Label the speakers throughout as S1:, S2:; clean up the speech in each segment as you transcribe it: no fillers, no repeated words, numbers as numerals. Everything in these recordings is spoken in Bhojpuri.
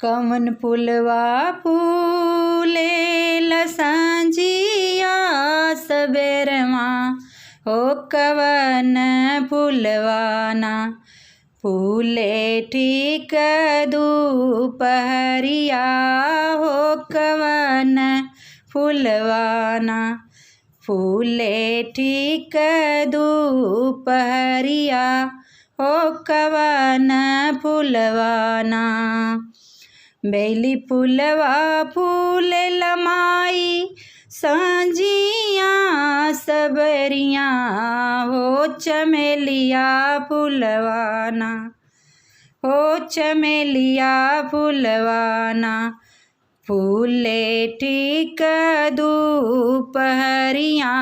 S1: कवन फूलवा फूले लसांजिया सबेरवा हो कवन फूलवाना फूले ठीक दोपहरिया हो कवन फूलवाना फूले ठीक दोपहरिया हो कवन फूलवाना बेली फूलवा फूले लमाई सांझिया सबरिया हो चमेलिया फूलवाना हो चमेलिया फूलवाना फूले ठीक दोपहरिया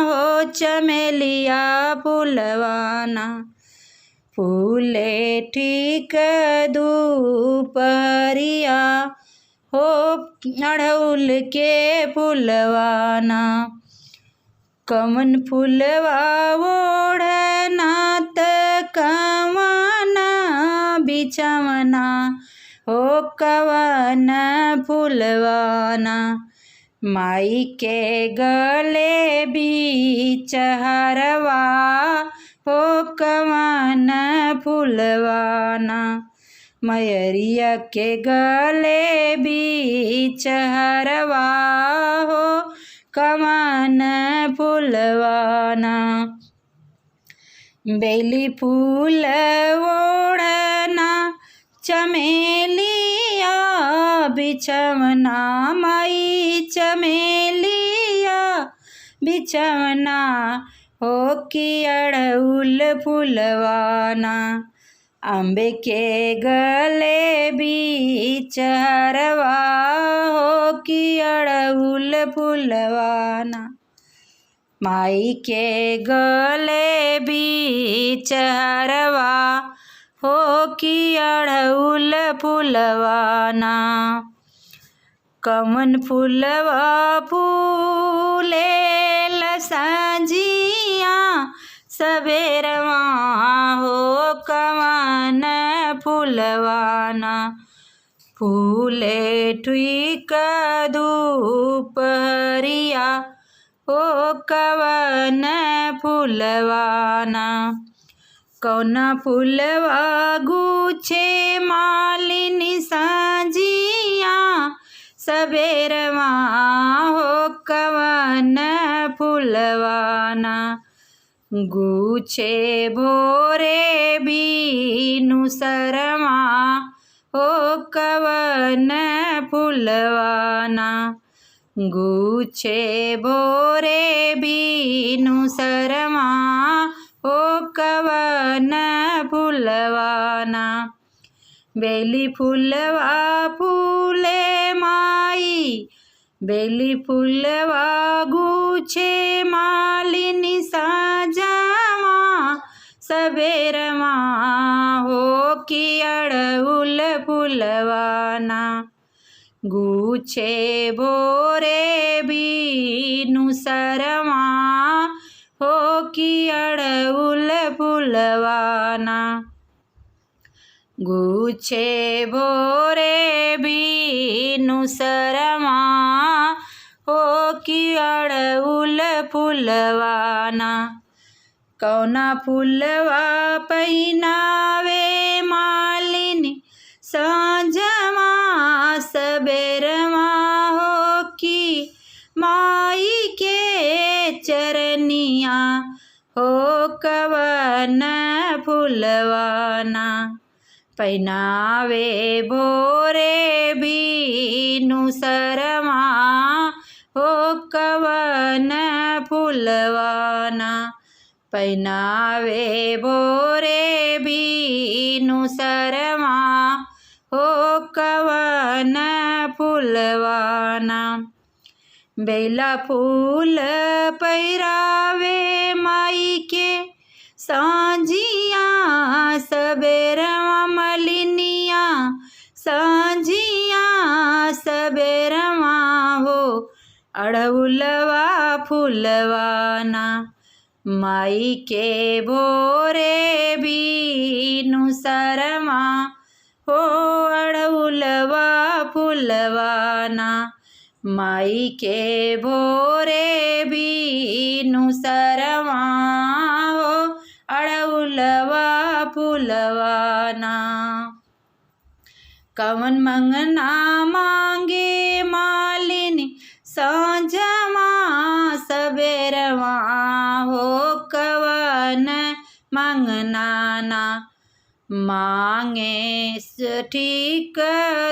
S1: हो चमेलिया फूलवाना फूले ठीक दोपहरिया हो अड़हुल के फूलवाना कवन फूलवा ओढ़ना त कवना बिछवना हो कवन फूलवाना माई के गले बीच हरवा हो कवन फूलवाना मयरिया के गले बीच हरवा हो कवन फूलवाना बेली फूल ओढ़ना चमेलिया बिछवना माई चमेलिया बिछवना हो कि अड़हुल फूलवाना अम्बे के गले बीच हरवा हो कि अड़हुल फूलवाना माई के गले बीच हरवा हो कि अड़हुल फूलवाना कवन फूलवा फूले लसांजिया सबेरवा हो कवन फूलवाना फूले ठीक दोपहरिया हो कवन फूलवाना कौना फूलवा गुछे मालिनी सांझिया सबेरवा हो कवन फूलवाना गुछे भोरे बीनु शरमा हो कवन फूलवाना गुछे भोरे बीनु शरमा हो कवन फूलवाना बेली फूलवा फूले माई बेली फूलवा गुछे मालिनी साजवा सबेरवा हो कि अड़हुल फूलवाना गुछे भोरे बीनु शरमा हो कि अड़हुल फूलवाना गुछे भोरे बीनु शरमा हो कि अड़हुल फूलवाना कौना फूलवा पहिनावे मालिनी सांझवा सबेरवा हो कि माई के चरनिया हो कवन फूलवाना पहिनावे भोरे बीनु शरमा हो कवन फूलवाना पहिनावे भोरे बीनु शरमा हो कवन फूलवाना बेला फूल पहिरावे माई के सांझिया सबेरवा मलिनिया सांझिया सबेरवा हो अड़हुलवा फूलवाना माई के भोरे बीनु शरमा हो अड़उलवा फुलवाना माई के भोरे बीनु सरवा हो अड़उलवा फुलवाना कवन मंगना मांगे मालिनी सांझमा सबेरवा हो कवन मंगनाना मांगे ठीक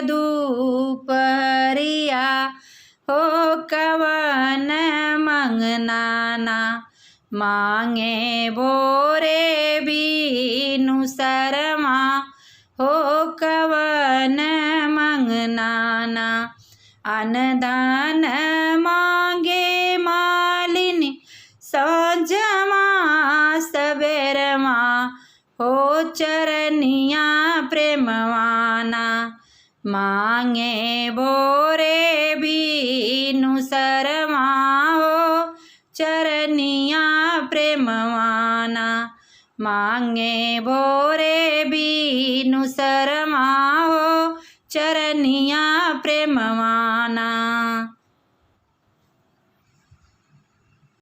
S1: दुपहरिया हो कवन मंगनाना मांगे भोरे बीनु शरमा हो कवन मंगनाना अनदान मांगे मालिनी सांझमा सबेरमा हो चरनिया प्रेमवाना मांगे भोरे बीनु शरमा हो चरनिया प्रेमवाना मांगे भोरे बीनु शरमा हो चरनिया प्रेमवाना।